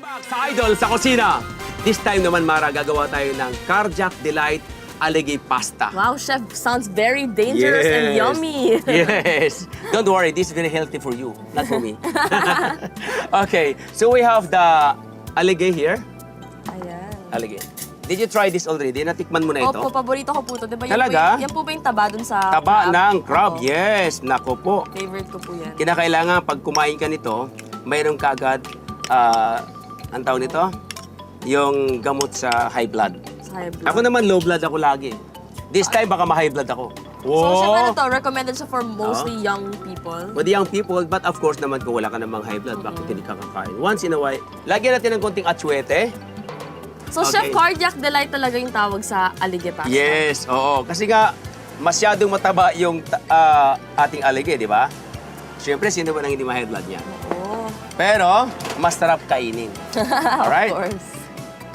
Back sa Idol sa Kusina. This time naman, Mara, gagawa tayo ng Cardiac Delight Aligue pasta. Wow, Chef, sounds very dangerous and yummy. Yes. Don't worry, this is very healthy for you, not for me. Okay, so we have the aligue here. Ayan. Aligue. Did you try this already? Natikman mo na ito? Opo, paborito ko po ito. Diba Talaga? Yan po ba yung taba dun sa Taba ng crab, Opo. yes. Nako po. Favorite ko po yan. Kinakailangan pag kumain ka nito, mayroon ka agad, ang tawag nito? Yung gamot sa high blood. Sa high blood. Ako naman low blood ako lagi. This time baka ma-high blood ako. So, Chef, ano to? Recommended siya for mostly young people? For the young people, but of course naman kung wala ka namang high blood, bakit hindi ka kakain? Once in a while, lagyan natin ng konting atsuete. So, Okay. Chef, cardiac delight talaga yung tawag sa aligue pasta? Yes, oo. Kasi nga, masyadong mataba yung ating aligue, di ba? Siyempre, sino ba nang hindi ma-high blood niya? Oo. Pero, mas sarap kainin. Alright? Of course.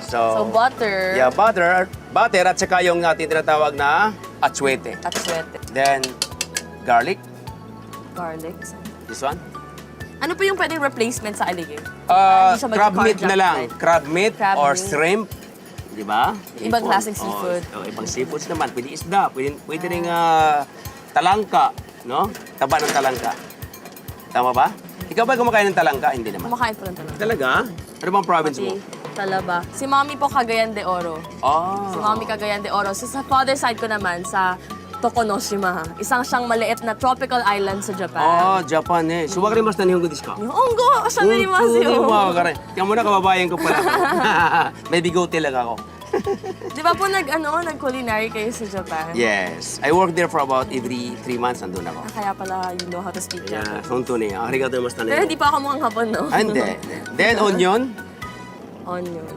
So, So, butter. yeah, butter at saka yung ating tinatawag na atsuete. Atsuete. Then, garlic. Garlic. This one. Ano po yung pwedeng replacement sa aligue? Hindi siya maging Crab meat cardiac na lang. delight. Crab meat Crab or meat. shrimp. Di ba? Ibang Ipon. klaseng seafood. Oh, ibang seafoods naman. Pwede isda. Pwede rin talangka. No? Taba ng talangka. Tama ba? Ikaw ba kumakain ng talangka? Hindi naman. Kumakain po ng talaga. Talaga? Ano bang province mo? Talaba. Si Mommy po Cagayan de Oro. Si Mommy Cagayan de Oro. So, sa father side ko naman, sa Tokunoshima. Isang siyang maliit na tropical island sa Japan. Japan eh. So, wag rin mas nanihong desu ka? Ongo! Asan na ni Masyo? Kaya muna kababayan ko pala. May bigote lang ako. Di ba po nag-culinary kayo sa Japan? Yes. I work there for about every 3 months. Andun ako. Kaya pala you know how to speak Yeah, Japanese. sonto niya. Arigato mas Pero hindi pa ako mukhang hapon, no? Hindi. Then, onion. Onions.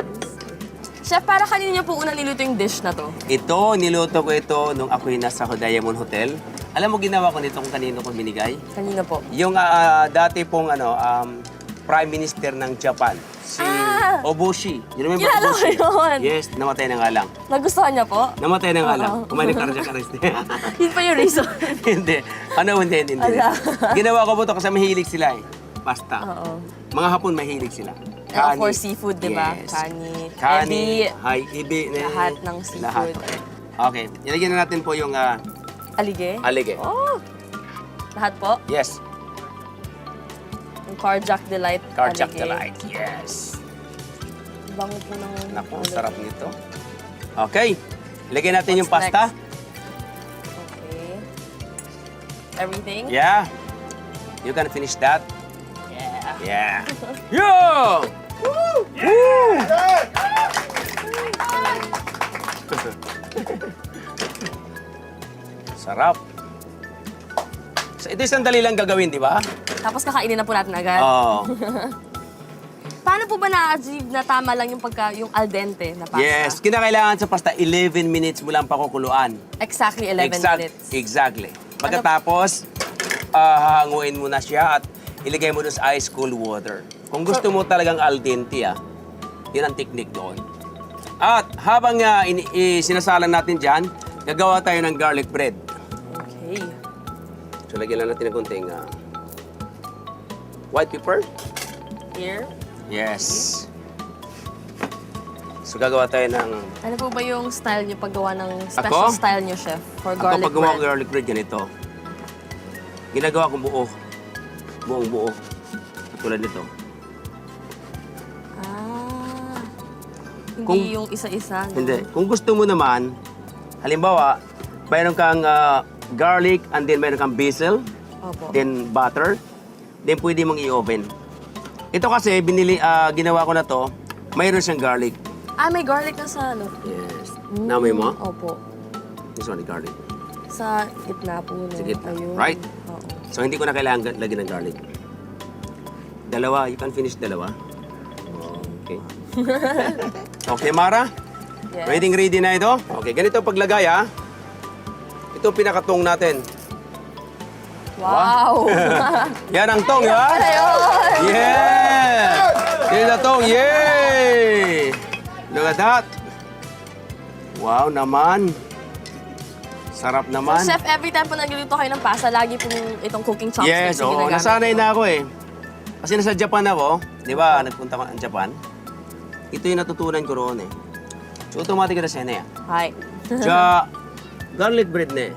Chef, para kanino niyo po unang niluto yung dish na to? Ito, niluto ko ito nung ako'y nasa Diamond Hotel. Alam mo, ginawa ko nito kung kanino ko binigay? Kanino po? Yung dati pong Prime Minister ng Japan, si Obushi. You remember Kilala ko Obushi? yun. Yes, namatay na nga lang. Nagustuhan niya po? Namatay na nga lang. Kumain ng cardiac arrest. Yun pa yung reason. Hindi. Hindi. Ala. Ginawa ko po ito kasi mahilig sila eh. Pasta. Oo. Mga Hapon mahilig sila. And of course, seafood, di ba? Yes. Kani, ebi. lahat ng seafood. Lahat. Okay. Ilagyan na natin po yung Aligue? aligue. Oh! Lahat po? Yes. Yung cardiac delight. Cardiac aligue. delight. Yes. Bango po ng... Naku, ang sarap nito. Okay. Ilagyan natin yung pasta. Okay. Everything? Yeah. You can finish that. Yeah. Yeah. Yo! Woo! Sarap. So, ito isang dali lang gagawin, di ba? Tapos kakainin na po natin agad. Oo. Paano po ba na-achieve na tama lang yung al dente na pasta? Yes. Kinakailangan sa pasta, 11 minutes mo lang pakukuluan. Exactly 11 minutes. Exactly. Pagkatapos, hahanguin mo na siya at ilagay mo doon sa ice cold water. Kung gusto mo talagang al dente, yun ang technique doon. At habang sinasalang natin dyan, gagawa tayo ng garlic bread. Okay. So, lagyan lang natin ng konting white pepper. Here. Yes. So, gagawa tayo ng... Ano po ba yung style niyo paggawa ng special Ako? style niyo, Chef, for Ako, garlic pag gumawa bread? ko garlic bread, ganito. Ginagawa ko buo. Buong buo. Tulad nito. Hindi Kung- yung isa-isa, no? Hindi. Kung gusto mo naman, halimbawa, mayroon kang garlic and then mayroon kang basil, Opo. then butter, then pwede mong i-oven. Ito kasi, ginawa ko na to, mayroon siyang garlic. May garlic na sa ano? Yes. Namoy mo? Opo. This one, garlic. Sa gitna po, no? Sa gitna. Ayun. Right. Oo. So, hindi ko na kailangan lagyan ng garlic. Dalawa. You can finish dalawa. Okay. Okay, Mara? Yes. Ready na ito? Okay, ganito paglagay, Ito pinakatong natin. Wow! Yan ang tong, ha? Ayun! Yeah! Yan ang tong, yay! Look at that. Wow naman. Sarap naman. So, Chef, every time po nagluluto kayo ng pasta, lagi pong itong cooking chopsticks Yes, yung oo. ginagamit Nasanay nyo. na ako eh. Kasi nasa Japan ako, di ba? Nagpunta ko ng Japan. ito yung natutunan ko roon eh. So, automatic na siya na yan. Hi. Garlic bread na eh.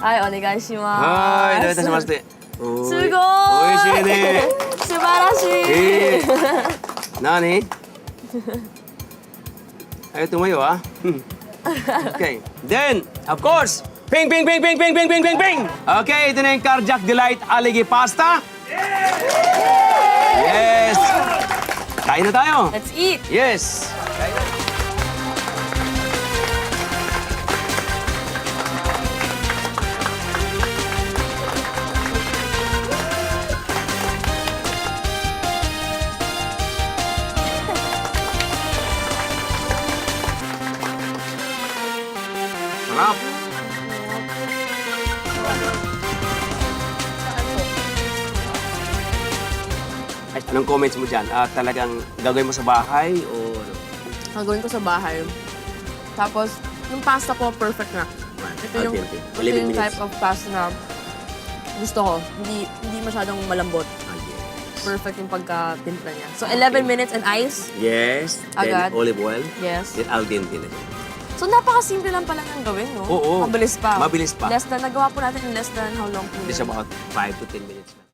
Hi, onegaishimasu. Hi, do it shimashite. Sugoi! Oishii ne. Subarashi! Nani? Ay, tumayo ah. Okay. Then, of course, ping, ping, ping, ping, ping, ping, ping, ping, ping! Okay, ito na yung Carjack Delight Aligue Pasta. Yes! Kain na tayo. Let's eat! Yes! Sarap! Ay, anong comments mo dyan? Talagang gagawin mo sa bahay o ano? Gagawin ko sa bahay. Tapos, yung pasta ko, perfect na. Ito yung, Al dente. ito 11 yung minutes. type of pasta na gusto ko. Hindi masyadong malambot. Yes. Perfect yung pagka-timpla niya. So, 11 minutes and ice. Yes. Agad. Then olive oil. Yes. Then al dente na. So, napakasimple lang pala niyang gawin, no? Oo. Mabilis pa. Mabilis pa. Nagawa po natin in less than how long po It's yun? about 5 to 10 minutes.